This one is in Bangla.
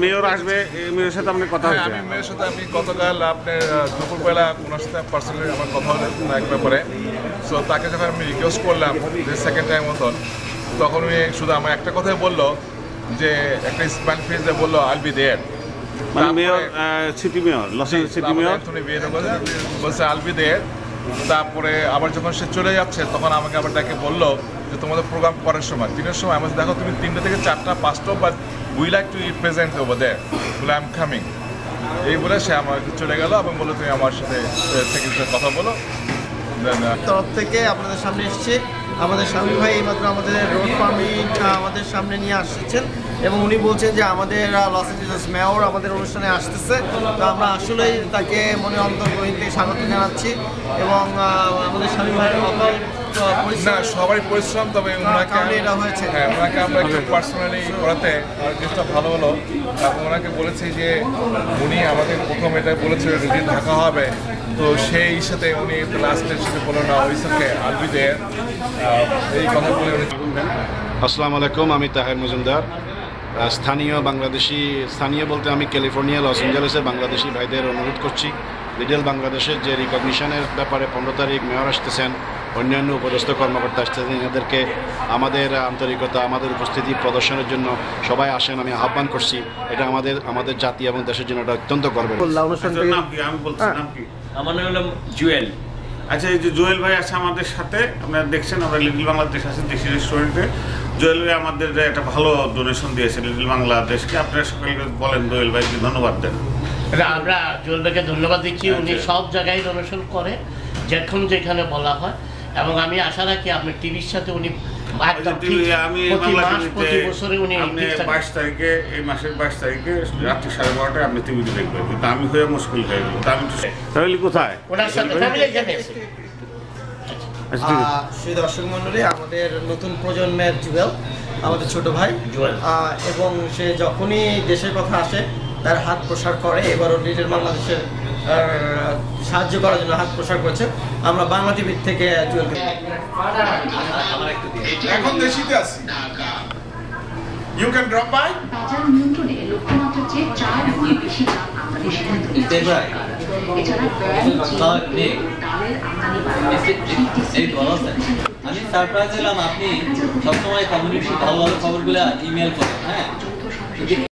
মেয়র আসবে, মেয়রের সাথে আপনার কথা হয়েছে? আমি মেয়ের সাথে আমি গতকাল আপনার দুপুরবেলা ওনার সাথে পার্সোনালি আমার কথা হলো এক ব্যাপারে। সো তাকে যখন আমি রিকোয়েস্ট করলাম যে সেকেন্ড টাইম মতন, তখন উনি শুধু আমার একটা কথাই বললো যে একটা স্মাইল ফেস দিয়ে বললো আইল বি দেয়ার। মানে mayor, city mayor, Los Angeles city mayor বলছে আইল বি দেয়ার। তারপরে আবার যখন সে চলে যাচ্ছে তখন আমাকে আবার তাকে বললো যে তোমাদের প্রোগ্রাম করার সময় 3-এর সময় আমার দেখো তুমি 3টা থেকে 4টা 5টা, but we like to present over there, বলে আই এম কামিং। এই বলে সে আমার চলে গেল এবং বললো তুমি আমার সাথে কথা বলো। তরফ থেকে আপনাদের সামনে এসেছি। আমাদের স্বামী ভাই এইমাত্র আমাদের রোড পারমিট আমাদের সামনে নিয়ে আসছেন এবং উনি বলছেন যে আমাদের লস এঞ্জেলস মেয়র আমাদের অনুষ্ঠানে আসতেছে। তো আমরা আসলেই তাকে মনে অন্তর্গহীন থেকে স্বাগত জানাচ্ছি এবং আমাদের স্বামী ভাইয়ের না সবারই পরিশ্রম, তবে এটা হয়েছে। হ্যাঁ, ওনাকে আমরা একটু পার্সোনালি করাতে আর জিনিসটা ভালো হলো। এবং ওনাকে বলেছি যে উনি আমাদের প্রথম এটা বলেছিল যদি থাকা হবে, তো সেই সাথে উনি লাস্টের সাথে বললো না ওই সাথে আলবিতে এই কথা বলে উনি। আসসালামু আলাইকুম, আমি তাহের মজুমদার। স্থানীয় বলতে আমি ক্যালিফোর্নিয়া লস এঞ্জেলেসের বাংলাদেশি ভাইদের অনুরোধ করছি, লিটল বাংলাদেশের যে রিকগনিশনের ব্যাপারে 15 তারিখ মেয়র আসতেছেন, অন্যান্য উপদেষ্টা কর্মকর্তা আসতেছেন, এদেরকে আমাদের আন্তরিকতা, আমাদের উপস্থিতি প্রদর্শনের জন্য সবাই আসেন আমি আহ্বান করছি। এটা আমাদের জাতি এবং দেশের জন্য এটা অত্যন্ত গর্বের। আমার নাম হলো জুয়েল। আচ্ছা, এই যে জুয়েল ভাই আছে আমাদের সাথে, আপনারা দেখছেন আমরা লিটল বাংলাদেশ আছে দেশি রেস্টুরেন্টে। জুয়েল ভাই আমাদের একটা ভালো ডোনেশন দিয়েছে লিটল বাংলাদেশকে। আপনারা সকলকে বলেন জুয়েল ভাইকে ধন্যবাদ দেন। আমরা জুয়েল ভাইকে ধন্যবাদ দিচ্ছি, উনি সব জায়গায় ডোনেশন করে যখন যেখানে বলা হয়, এবং আমি আশা রাখি আপনার টিভির সাথে উনি প্রতি বছরে উনি 22 তারিখে, এই মাসের 22 তারিখে রাত্রি 12:30টায় আপনি টিভিতে দেখবেন, কিন্তু আমি হয়ে মুশকিল হয়ে গেল। তা আমি ফ্যামিলি কোথায়? ওনার সাথে ফ্যামিলি এখানে আছে। সেই দর্শক মন্ডলী, আমাদের নতুন প্রজন্মের জুয়েল, আমাদের ছোট ভাই এবং সে যখনই দেশের কথা আসে তার হাত প্রসার করে। এবারও লিটল বাংলাদেশের সাহায্য করার জন্য হাত প্রসার করছে। আমরা বাংলা টিভির থেকে জুয়েলকে এখন দেশিতে আছি। You can drop by. বাজার নিয়ন্ত্রণে লক্ষ্যমাত্রার চেয়ে 4 গুণ বেশি চাল আমদানি সিদ্ধান্ত নিয়েছে সরকার। এছাড়া ডালের আমদানি আমি সারপ্রাইজ হলাম, আপনি সবসময় কমিউনিটি ভালো ভালো খবরগুলো ইমেল করেন। হ্যাঁ।